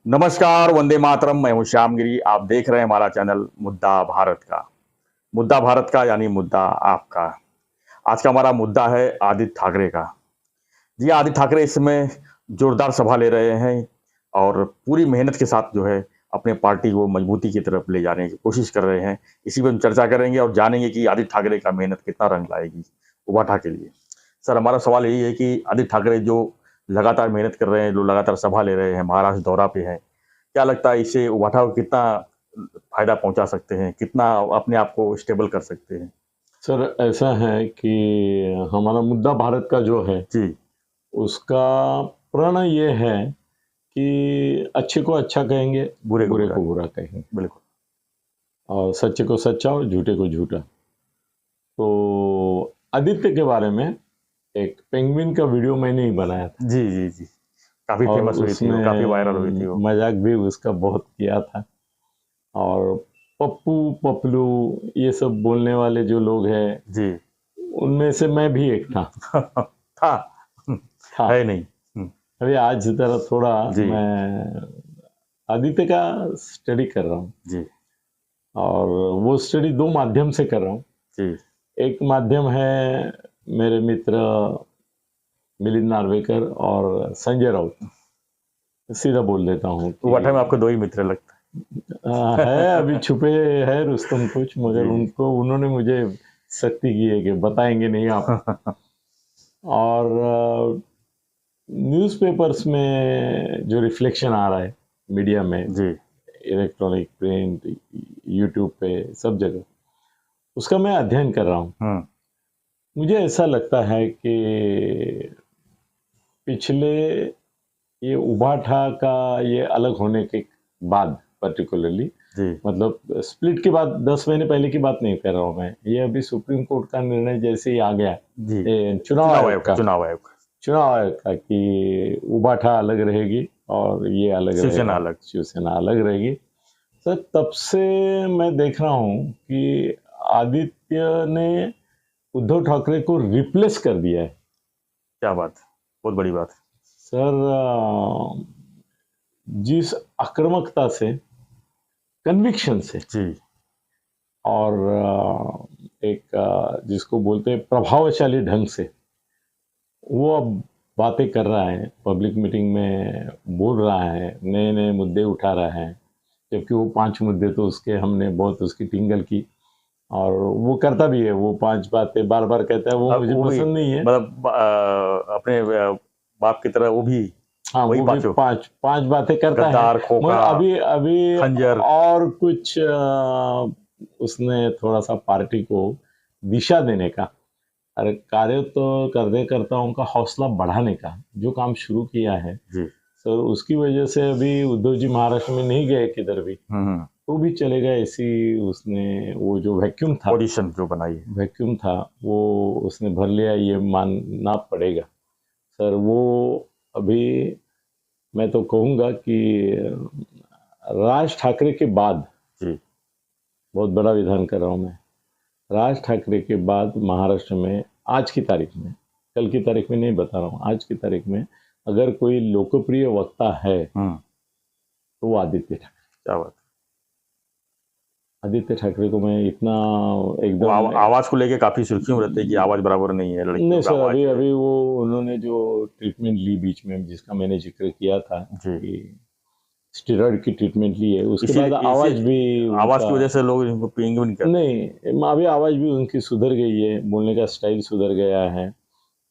नमस्कार, वंदे मातरम। मैं हूं श्याम गिरी। आप देख रहे हैं हमारा चैनल मुद्दा भारत का। मुद्दा भारत का यानी मुद्दा आपका। आज का हमारा मुद्दा है आदित्य ठाकरे का। जी, आदित्य ठाकरे इस समय जोरदार सभा ले रहे हैं और पूरी मेहनत के साथ जो है अपने पार्टी को मजबूती की तरफ ले जाने की कोशिश कर रहे हैं। इसी पर हम चर्चा करेंगे और जानेंगे कि आदित्य ठाकरे का मेहनत कितना रंग लाएगी उभाठा के लिए। सर, हमारा सवाल यही है कि आदित्य ठाकरे जो लगातार मेहनत कर रहे हैं, जो लगातार सभा ले रहे हैं, महाराष्ट्र दौरा पे हैं, क्या लगता है इससे उभाठा को कितना फायदा पहुंचा सकते हैं, कितना अपने आप को स्टेबल कर सकते हैं? सर, ऐसा है कि हमारा मुद्दा भारत का जो है जी। उसका प्रण ये है कि अच्छे को अच्छा कहेंगे, बुरे बुरे को बुरा कहेंगे, बिल्कुल। और सच्चे को सच्चा और झूठे को झूठा। तो आदित्य के बारे में एक पेंगुइन का वीडियो मैंने ही बनाया था जी जी जी, काफी और फेमस हुई थी वो, काफी वायरल हुई थी वो। उसमें मजाक भी उसका बहुत किया था। और पप्पू पपलू ये सब बोलने वाले जो लोग हैं जी। उनमें से मैं भी एक था। था। था। है नहीं। अभी आज जरा थोड़ा जी। मैं आदित्य का स्टडी कर रहा हूँ जी और वो स्टडी दो माध्यम से कर रहा हूँ। जी। एक माध्यम है मेरे मित्र मिलिंद नार्वेकर और संजय राउत। सीधा बोल देता हूँ उभाठा में कि आपको दो ही मित्र लगता है, अभी छुपे है रुस्तम कुछ, मगर जी। उनको उन्होंने मुझे सख्ती की है कि बताएंगे नहीं आप। और न्यूज़पेपर्स में जो रिफ्लेक्शन आ रहा है मीडिया में, जी। इलेक्ट्रॉनिक, प्रिंट, यूट्यूब पे, सब जगह उसका मैं अध्ययन कर रहा हूँ। मुझे ऐसा लगता है कि पिछले ये उभाठा का ये अलग होने के बाद पर्टिकुलरली, जी। मतलब स्प्लिट के बाद 10 महीने पहले की बात नहीं कर रहा हूँ मैं, ये अभी सुप्रीम कोर्ट का निर्णय जैसे ही आ गया, जी। चुनाव आयोग का चुनाव आयोग का कि उभाठा अलग रहेगी और ये अलग शिवसेना रहेगा, अलग। शिवसेना अलग रहेगी। सर, तब से मैं देख रहा हूँ कि आदित्य ने उद्धव ठाकरे को रिप्लेस कर दिया है। क्या बात, बहुत बड़ी बात। सर, जिस आक्रामकता से, कन्विक्शन से जी। और एक जिसको बोलते हैं प्रभावशाली ढंग से वो अब बातें कर रहा है, पब्लिक मीटिंग में बोल रहा है, नए नए मुद्दे उठा रहा है। जबकि वो 5 मुद्दे तो उसके हमने बहुत उसकी टिंगल की और वो करता भी है, वो 5 बातें बार बार कहता है, वो मुझे पसंद नहीं है। मतलब अपने बाप की तरह वो भी हाँ, वही वो भी पांच बातें करता है, मगर अभी अभी खंजर और कुछ उसने थोड़ा सा पार्टी को दिशा देने का, अरे कार्य तो कार्यकर्ताओं का हौसला बढ़ाने का जो काम शुरू किया है जी। सर, उसकी वजह से अभी उद्धव जी महाराष्ट्र में नहीं गए किधर भी, तो भी चलेगा। ऐसी उसने वो जो वैक्यूम था, पोजीशन जो बनाई है, वैक्यूम था, वो उसने भर लिया, ये मानना पड़ेगा। सर, वो अभी मैं तो कहूँगा कि राज ठाकरे के बाद, जी। बहुत बड़ा विधान कर रहा हूँ मैं, राज ठाकरे के बाद महाराष्ट्र में आज की तारीख में, कल की तारीख में नहीं बता रहा हूँ, आज की तारीख में अगर कोई लोकप्रिय वक्ता है तो वो आदित्य ठाकरे। क्या बात। आदित्य ठाकरे को मैं इतना एकदम आवाज को लेके काफी सुर्खियों रहती है कि आवाज बराबर नहीं है लड़कियों नहीं का सर, आवाज। अभी वो उन्होंने जो ट्रीटमेंट ली बीच में, जिसका मैंने जिक्र किया था कि स्टेरॉइड की ट्रीटमेंट ली है, उसके बाद आवाज की वजह से लोग इनको पिएंगे नहीं करते। नहीं, अभी आवाज भी उनकी सुधर गई है, बोलने का स्टाइल सुधर गया है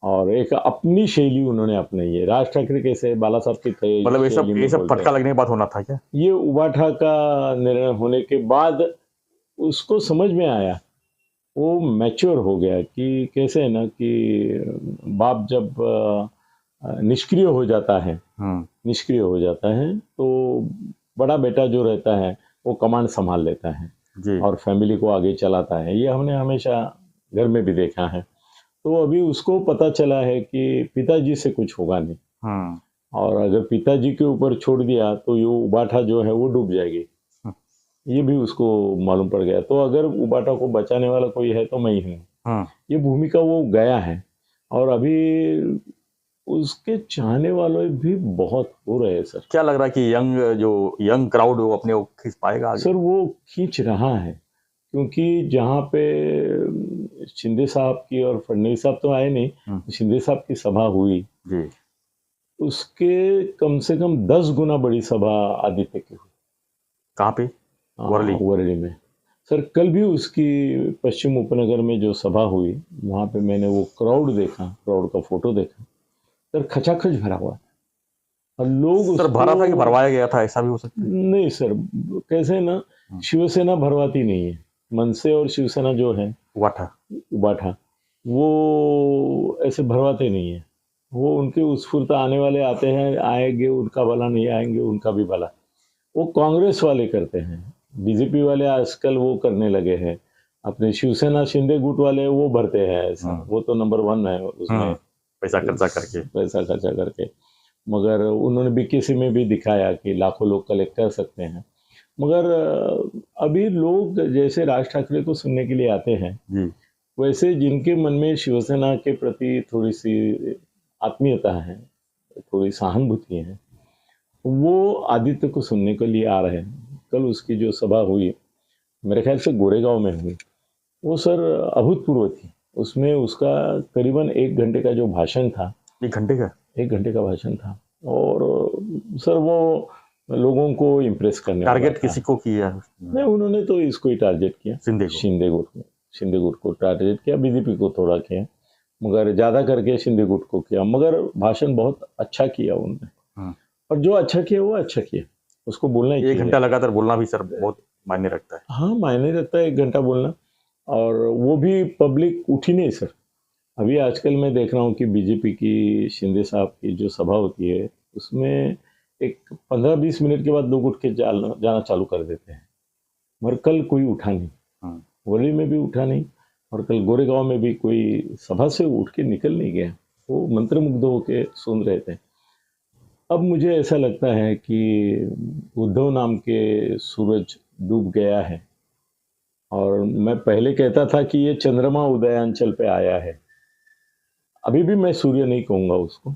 और एक अपनी शैली उन्होंने अपनाई है। राज ठाकरे कैसे बाला साहब की थे, मतलब ये सब फटका लगने के बाद होना था क्या? ये उभाठा का निर्णय होने के बाद उसको समझ में आया, वो मैच्योर हो गया कि कैसे है ना कि बाप जब निष्क्रिय हो जाता है, निष्क्रिय हो जाता है तो बड़ा बेटा जो रहता है वो कमांड संभाल लेता है जी। और फैमिली को आगे चलाता है। ये हमने हमेशा घर में भी देखा है। तो अभी उसको पता चला है कि पिताजी से कुछ होगा नहीं और अगर पिताजी के ऊपर छोड़ दिया तो ये उभाठा जो है वो डूब जाएगी, ये भी उसको मालूम पड़ गया। तो अगर उभाठा को बचाने वाला कोई है तो मैं ही हूँ, ये भूमिका वो गया है। और अभी उसके चाहने वाले भी बहुत हो रहे हैं सर। क्या लग रहा है कि यंग क्राउड वो अपने को खींच पाएगा आगे? सर वो खींच रहा है, क्योंकि जहाँ पे शिंदे साहब की और फडणवीस साहब तो आए नहीं, शिंदे साहब की सभा हुई, जी। उसके कम से कम 10 गुना बड़ी सभा आदित्य की हुई। कहाँ पे? वर्ली? वर्ली में। सर कल भी उसकी पश्चिम उपनगर में जो सभा हुई, वहाँ पे मैंने वो क्राउड देखा, क्राउड का फोटो देखा, सर खचाखच भरा हुआ था। और लोग सर भरा था कि भरवाया गया था, ऐसा भी हो सकता है? नहीं सर, कैसे ना, शिवसेना भरवाती नहीं है, मनसे और शिवसेना जो है उबाठा, वो ऐसे भरवाते नहीं है। वो उनके उत्स्फूर्त आने वाले आते हैं, आएंगे उनका भला, नहीं आएंगे उनका भी भला। वो कांग्रेस वाले करते हैं, बीजेपी वाले आजकल वो करने लगे हैं, अपने शिवसेना शिंदे गुट वाले वो भरते हैं ऐसा, वो तो नंबर 1 है उसमें, पैसा खर्चा करके। मगर उन्होंने बीकेसी में भी दिखाया कि लाखों लोग कलेक्ट कर सकते हैं। मगर अभी लोग जैसे राज ठाकरे को सुनने के लिए आते हैं जी। वैसे जिनके मन में शिवसेना के प्रति थोड़ी सी आत्मीयता है, थोड़ी सहानुभूति है, वो आदित्य को सुनने के लिए आ रहे हैं। कल उसकी जो सभा हुई, मेरे ख्याल से गोरेगांव में हुई, वो सर अभूतपूर्व थी। उसमें उसका करीबन 1 घंटे का जो भाषण था, 1 घंटे का? 1 घंटे का भाषण था, और सर वो लोगों को इम्प्रेस करने वाला टारगेट था। किसी को किया? नहीं, उन्होंने तो इसको ही टारगेट किया, शिंदे गुट को टारगेट किया, बीजेपी को थोड़ा किया, मगर ज़्यादा करके शिंदे गुट को किया। मगर भाषण बहुत अच्छा किया उन्होंने, और जो अच्छा किया वो अच्छा किया, उसको बोलना ही 1 घंटा लगातार बोलना भी सर बहुत मायने रखता है। हाँ, मायने रखता है 1 घंटा बोलना, और वो भी पब्लिक उठी नहीं सर। अभी आजकल मैं देख रहा हूँ कि बीजेपी की शिंदे साहब की जो सभा होती है, उसमें एक 15-20 मिनट के बाद लोग उठ के जाना चालू कर देते हैं, मगर कल कोई उठा नहीं, वर्ली में भी उठा नहीं, और कल गोरेगांव में भी कोई सभा से उठ के निकल नहीं गया, वो मंत्रमुग्ध होके सुन रहे थे। अब मुझे ऐसा लगता है कि उद्धव नाम के सूरज डूब गया है, और मैं पहले कहता था कि ये चंद्रमा उदयांचल पे आया है। अभी भी मैं सूर्य नहीं कहूंगा उसको,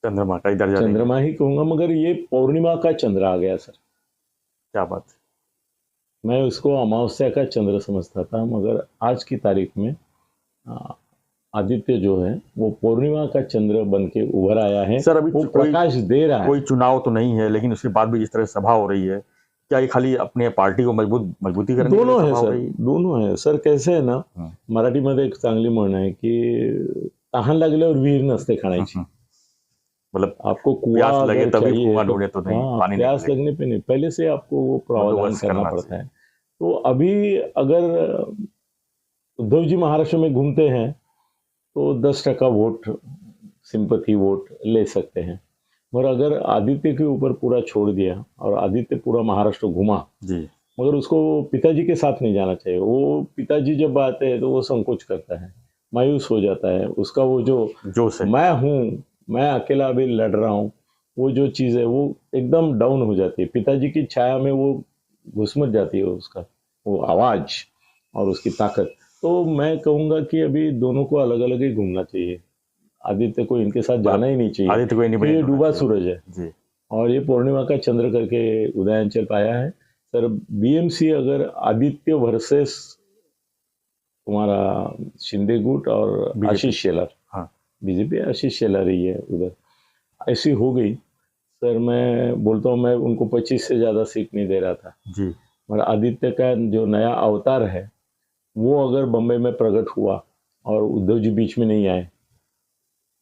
चंद्रमा का दर्जा, चंद्रमा ही कहूंगा, मगर ये पौर्णिमा का चंद्र आ गया सर। क्या बात है। मैं उसको अमावस्या का चंद्र समझता था, मगर आज की तारीख में आदित्य जो है वो पूर्णिमा का चंद्र बन के उभर आया है सर। अभी वो प्रकाश दे रहा है। कोई चुनाव तो नहीं है, लेकिन उसके बाद भी जिस तरह सभा हो रही है, क्या ये खाली अपने पार्टी को मजबूती करने दोनों है सर, दोनों है सर। कैसे है ना, मराठीमध्ये एक चांगली म्हण आहे की तहान लागल्यावर विहीर नसते खाण्याची, मतलब आपको प्यास लगे तभी कुआं ढूंढे तो नहीं, पानी प्यास लगने पे नहीं, पहले से आपको वो प्रावधान करना पड़ता है। तो अभी अगर उद्धव जी महाराष्ट्र में घूमते हैं तो 10% वोट, सिंपैथी वोट ले सकते हैं, मगर अगर आदित्य के ऊपर पूरा छोड़ दिया और आदित्य पूरा महाराष्ट्र घुमा जी, मगर उसको पिताजी के साथ नहीं जाना चाहिए। वो पिताजी जब आते हैं तो वो संकोच करता है, मायूस हो जाता है, उसका वो जो जोश है, मैं हूँ, मैं अकेला अभी लड़ रहा हूँ, वो जो चीज़ है वो एकदम डाउन हो जाती है। पिताजी की छाया में वो घुसमट जाती है, उसका वो आवाज़ और उसकी ताकत। तो मैं कहूँगा कि अभी दोनों को अलग अलग ही घूमना चाहिए, आदित्य को इनके साथ जाना ही नहीं चाहिए। आदित्य को ये डूबा सूरज है जी, और ये पूर्णिमा का चंद्र करके उदयांचल पाया है सर। बीएमसी अगर आदित्य वर्सेस तुम्हारा शिंदे गुट और आशीष शेलार, हाँ बीजेपी आशीष शेलार ही है उधर, ऐसी हो गई सर। मैं बोलता हूँ, मैं उनको 25 से ज़्यादा सीट नहीं दे रहा था जी, मगर आदित्य का जो नया अवतार है वो अगर बम्बई में प्रकट हुआ और उद्धव जी बीच में नहीं आए,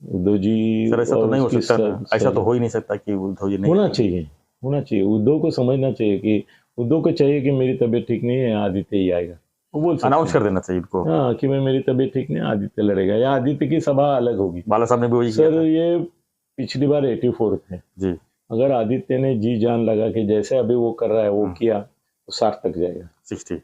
उद्धव जी सर ऐसा तो नहीं हो सकता, ऐसा तो हो ही नहीं सकता कि उद्धव जी नहीं, होना चाहिए। उद्धव को समझना चाहिए कि उद्धव को चाहिए कि मेरी तबीयत ठीक नहीं है, आदित्य ही आएगा, वो बोल अनाउंस कर देना चाहिए इनको, हाँ कि मैं मेरी तबीयत ठीक नहीं है, आदित्य लड़ेगा, या आदित्य की सभा अलग होगी। बाला साहब ने भी वही सर ये पिछली बार 84 थे जी, अगर आदित्य ने जी जान लगा कि जैसे अभी वो कर रहा है वो किया तो 60 तक जाएगा, 60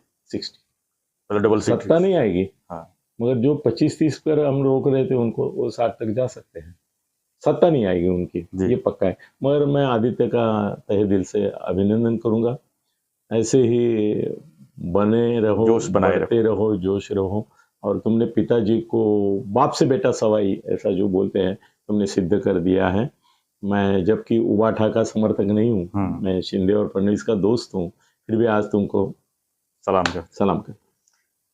मतलब डबल सीट, सत्ता नहीं आएगी हाँ, मगर जो 25-30 पर हम रोक रहे थे उनको, वो 60 तक जा सकते हैं, सत्ता नहीं आएगी उनकी, ये पक्का है। मगर मैं आदित्य का तहे दिल से अभिनंदन करूंगा, ऐसे ही बने रहो, जोश बनाते रहो, जोश रहो। और तुमने पिताजी को बाप से बेटा सवाई ऐसा जो बोलते हैं, तुमने सिद्ध कर दिया है। मैं जबकि उबाठा का समर्थक नहीं हूँ, मैं शिंदे और फडणवीस का दोस्त हूँ, फिर भी आज तुमको सलाम कर।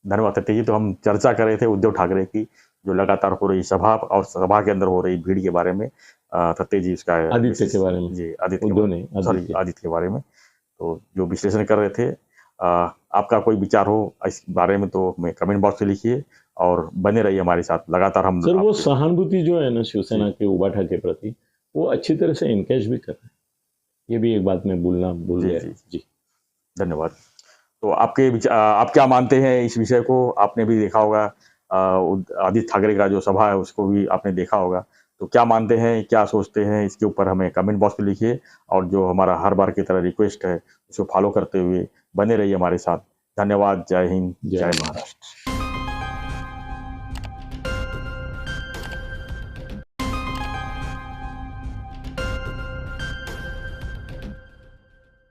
धन्यवाद सत्य जी। तो हम चर्चा कर रहे थे उद्धव ठाकरे की, जो लगातार हो रही सभा और सभा के अंदर हो रही भीड़ के बारे में। सत्य जी इसका आदित्य के बारे में, जी आदित्य उद्धव नहीं, सॉरी आदित्य के बारे में तो जो विश्लेषण कर रहे थे। आपका कोई विचार हो इस बारे में तो हमें कमेंट बॉक्स में लिखिए और बने रहिए हमारे साथ लगातार। हम सर वो सहानुभूति जो है ना शिवसेना के उबाठा के प्रति, वो अच्छी तरह से इनकैश भी कर रहे हैं। ये भी एक बात मैं भूल गया। जी धन्यवाद। तो आपके आप क्या मानते हैं इस विषय को? आपने भी देखा होगा, आदित्य ठाकरे का जो सभा है उसको भी आपने देखा होगा। तो क्या मानते हैं, क्या सोचते हैं, इसके ऊपर हमें कमेंट बॉक्स में लिखिए। और जो हमारा हर बार की तरह रिक्वेस्ट है उसको फॉलो करते हुए बने रहिए हमारे साथ। धन्यवाद। जय हिंद, जय महाराष्ट्र।